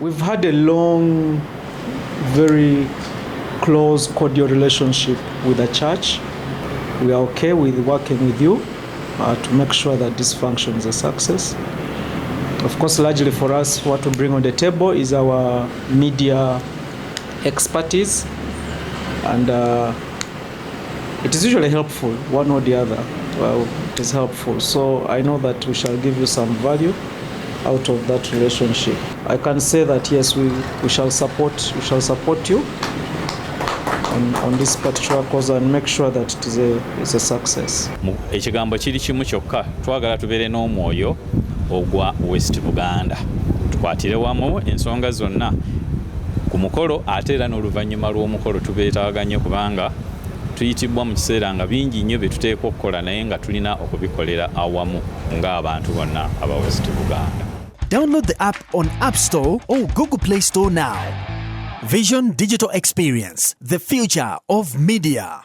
We've had a long, very close, cordial relationship with the church. We are okay with working with you to make sure that this function is a success. Of course, largely for us, what we bring on the table is our media expertise, and it is usually helpful, one or the other. Well, it is helpful. So I know that we shall give you some value out of that relationship. I can say that yes, we shall support you on this particular cause and make sure that it is a success. Ekigambo kiri kimu kyokka, twagala tubeere n'omwoyo ogwa West Buganda. Tukwatire wamu ensonga zonna ku mukolo ate era n'oluvannyuma lw'omukolo tubeetaganye kubanga tuyitibwa mu kiseera nga bingi nnyo bye tuteekwa okukola naye nga tulina okubikolera awamu ng'abantu bonna aba West Buganda. Download the app on App Store or Google Play Store now. Vision Digital Experience, the future of media.